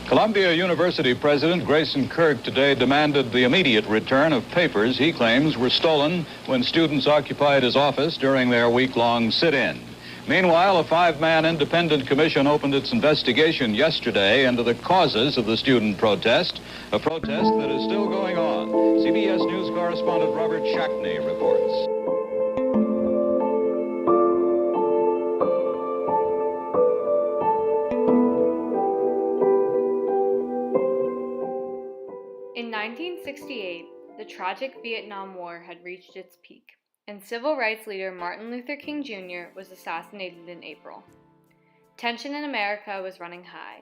Columbia University President Grayson Kirk today demanded the immediate return of papers he claims were stolen when students occupied his office during their week-long sit-in. Meanwhile, a 5-man independent commission opened its investigation yesterday into the causes of the student protest, a protest that is still going on. CBS News correspondent Robert Shackney reports. In 1968, the tragic Vietnam War had reached its peak, and civil rights leader Martin Luther King Jr. was assassinated in April. Tension in America was running high.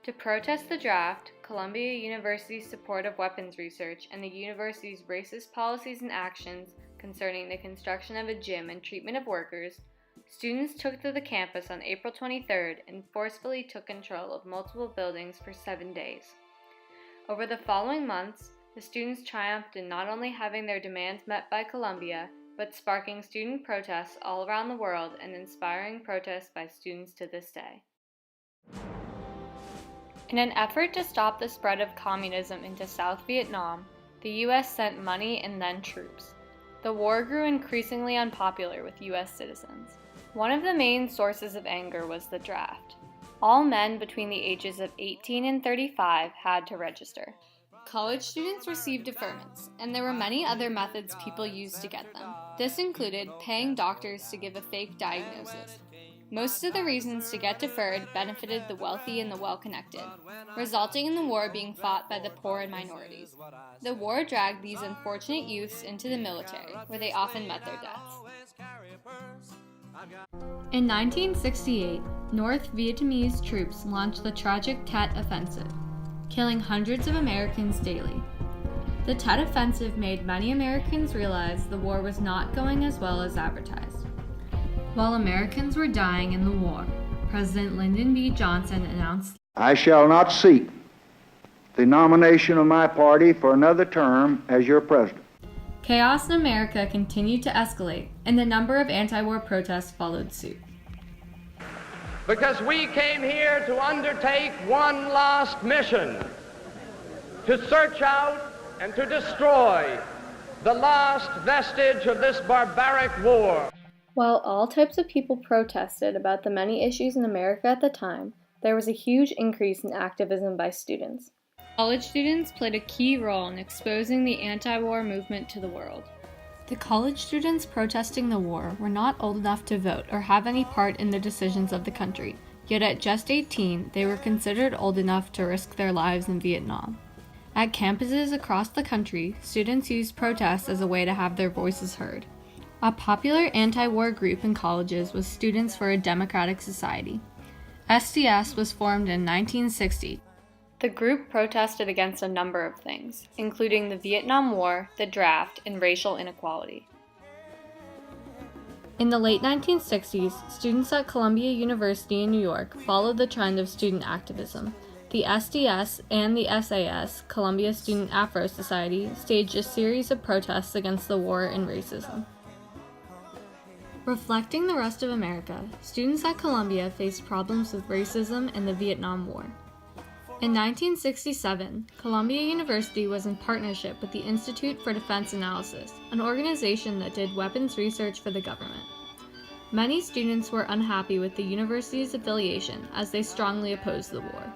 To protest the draft, Columbia University's support of weapons research and the university's racist policies and actions concerning the construction of a gym and treatment of workers, students took to the campus on April 23rd and forcefully took control of multiple buildings for 7 days. Over the following months, the students triumphed in not only having their demands met by Columbia, but sparking student protests all around the world and inspiring protests by students to this day. In an effort to stop the spread of communism into South Vietnam, the U.S. sent money and then troops. The war grew increasingly unpopular with U.S. citizens. One of the main sources of anger was the draft. All men between the ages of 18 and 35 had to register. College students received deferments, and there were many other methods people used to get them. This included paying doctors to give a fake diagnosis. Most of the reasons to get deferred benefited the wealthy and the well-connected, resulting in the war being fought by the poor and minorities. The war dragged these unfortunate youths into the military, where they often met their deaths. In 1968, North Vietnamese troops launched the tragic Tet Offensive, killing hundreds of Americans daily. The Tet Offensive made many Americans realize the war was not going as well as advertised. While Americans were dying in the war, President Lyndon B. Johnson announced, "I shall not seek the nomination of my party for another term as your president." Chaos in America continued to escalate, and the number of anti-war protests followed suit. Because we came here to undertake one last mission, to search out and to destroy the last vestige of this barbaric war. While all types of people protested about the many issues in America at the time, there was a huge increase in activism by students. College students played a key role in exposing the anti-war movement to the world. The college students protesting the war were not old enough to vote or have any part in the decisions of the country, yet at just 18, they were considered old enough to risk their lives in Vietnam. At campuses across the country, students used protests as a way to have their voices heard. A popular anti-war group in colleges was Students for a Democratic Society. SDS was formed in 1960. The group protested against a number of things, including the Vietnam War, the draft, and racial inequality. In the late 1960s, students at Columbia University in New York followed the trend of student activism. The SDS and the SAS, Columbia Student Afro Society, staged a series of protests against the war and racism. Reflecting the rest of America, students at Columbia faced problems with racism and the Vietnam War. In 1967, Columbia University was in partnership with the Institute for Defense Analysis, an organization that did weapons research for the government. Many students were unhappy with the university's affiliation as they strongly opposed the war.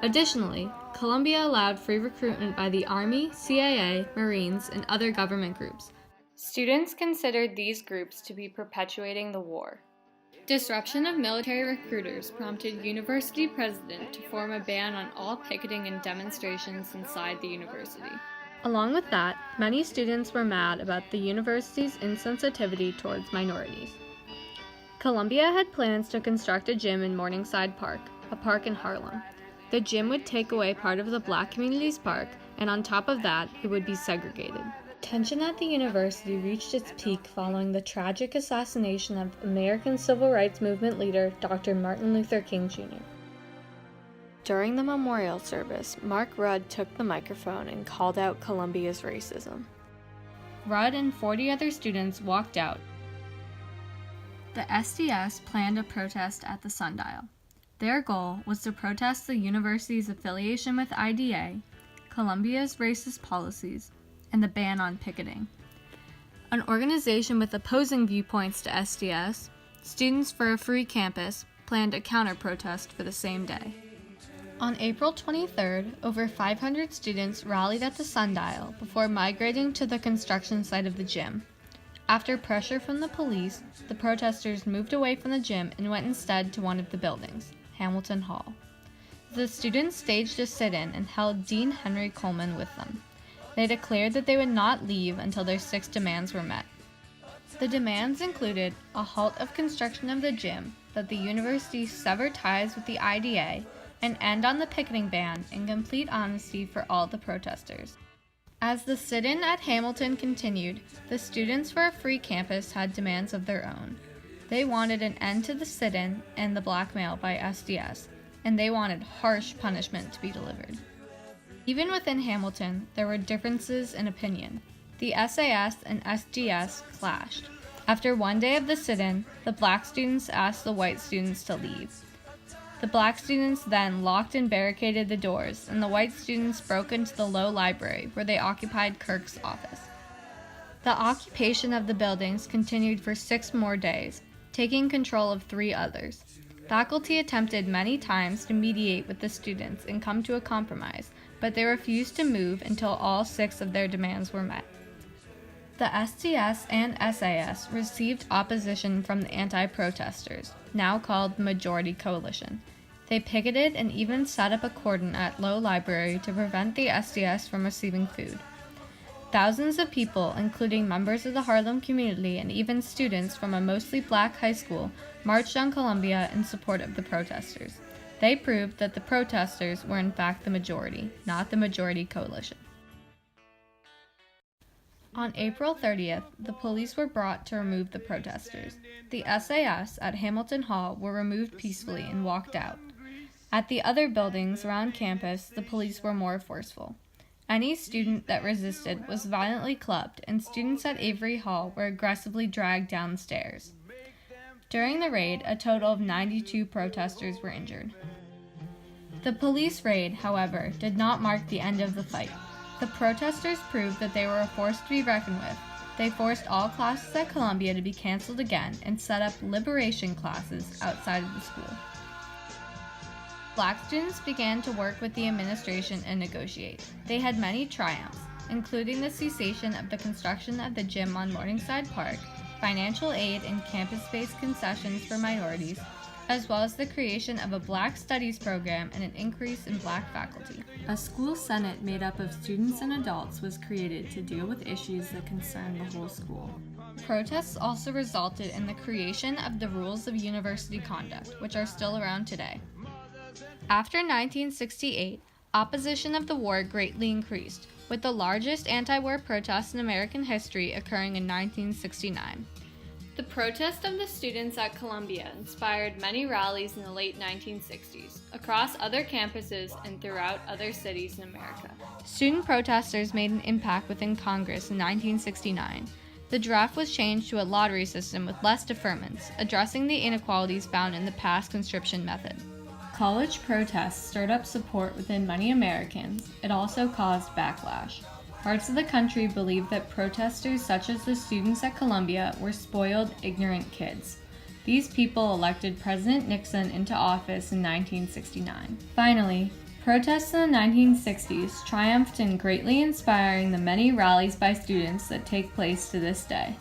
Additionally, Columbia allowed free recruitment by the Army, CIA, Marines, and other government groups. Students considered these groups to be perpetuating the war. Disruption of military recruiters prompted university president to form a ban on all picketing and demonstrations inside the university. Along with that, many students were mad about the university's insensitivity towards minorities. Columbia had plans to construct a gym in Morningside Park, a park in Harlem. The gym would take away part of the black community's park, and on top of that, it would be segregated. Tension at the university reached its peak following the tragic assassination of American civil rights movement leader Dr. Martin Luther King Jr. During the memorial service, Mark Rudd took the microphone and called out Columbia's racism. Rudd and 40 other students walked out. The SDS planned a protest at the Sundial. Their goal was to protest the university's affiliation with IDA, Columbia's racist policies, and the ban on picketing. An organization with opposing viewpoints to SDS, Students for a Free Campus, planned a counter-protest for the same day. On April 23rd, over 500 students rallied at the Sundial before migrating to the construction site of the gym. After pressure from the police, the protesters moved away from the gym and went instead to one of the buildings, Hamilton Hall. The students staged a sit-in and held Dean Henry Coleman with them. They declared that they would not leave until their 6 demands were met. The demands included a halt of construction of the gym, that the university sever ties with the IDA, and end on the picketing ban, and complete honesty for all the protesters. As the sit-in at Hamilton continued, the Students for a Free Campus had demands of their own. They wanted an end to the sit-in and the blackmail by SDS, and they wanted harsh punishment to be delivered. Even within Hamilton, there were differences in opinion. The SAS and SDS clashed. After one day of the sit-in, the black students asked the white students to leave. The black students then locked and barricaded the doors, and the white students broke into the low library where they occupied Kirk's office. The occupation of the buildings continued for 6 more days, taking control of 3 others. Faculty attempted many times to mediate with the students and come to a compromise, but they refused to move until all 6 of their demands were met. The SDS and SAS received opposition from the anti-protesters, now called the Majority Coalition. They picketed and even set up a cordon at Low Library to prevent the SDS from receiving food. Thousands of people, including members of the Harlem community and even students from a mostly black high school, marched on Columbia in support of the protesters. They proved that the protesters were in fact the majority, not the Majority Coalition. On April 30th, the police were brought to remove the protesters. The SAS at Hamilton Hall were removed peacefully and walked out. At the other buildings around campus, the police were more forceful. Any student that resisted was violently clubbed, and students at Avery Hall were aggressively dragged down stairs. During the raid, a total of 92 protesters were injured. The police raid, however, did not mark the end of the fight. The protesters proved that they were a force to be reckoned with. They forced all classes at Columbia to be canceled again and set up liberation classes outside of the school. Black students began to work with the administration and negotiate. They had many triumphs, including the cessation of the construction of the gym on Morningside Park, financial aid and campus-based concessions for minorities, as well as the creation of a Black Studies program and an increase in Black faculty. A school senate made up of students and adults was created to deal with issues that concern the whole school. Protests also resulted in the creation of the Rules of University Conduct, which are still around today. After 1968, opposition of the war greatly increased, with the largest anti-war protests in American history occurring in 1969. The protest of the students at Columbia inspired many rallies in the late 1960s, across other campuses and throughout other cities in America. Student protesters made an impact within Congress in 1969. The draft was changed to a lottery system with less deferments, addressing the inequalities found in the past conscription method. College protests stirred up support within many Americans. It also caused backlash. Parts of the country believed that protesters such as the students at Columbia were spoiled, ignorant kids. These people elected President Nixon into office in 1969. Finally, protests in the 1960s triumphed in greatly inspiring the many rallies by students that take place to this day.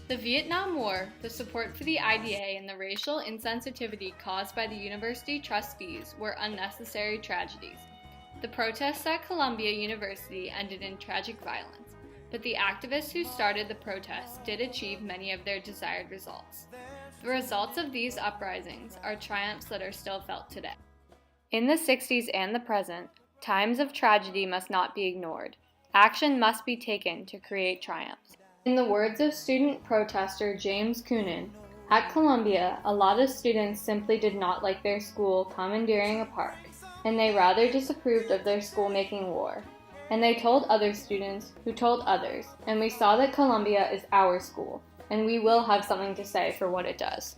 The Vietnam War, the support for the IDA, and the racial insensitivity caused by the university trustees were unnecessary tragedies. The protests at Columbia University ended in tragic violence, but the activists who started the protests did achieve many of their desired results. The results of these uprisings are triumphs that are still felt today. In the 60s and the present, times of tragedy must not be ignored. Action must be taken to create triumphs. In the words of student protester James Coonan, at Columbia, a lot of students simply did not like their school commandeering a park, and they rather disapproved of their school making war. And they told other students who told others, and we saw that Columbia is our school, and we will have something to say for what it does.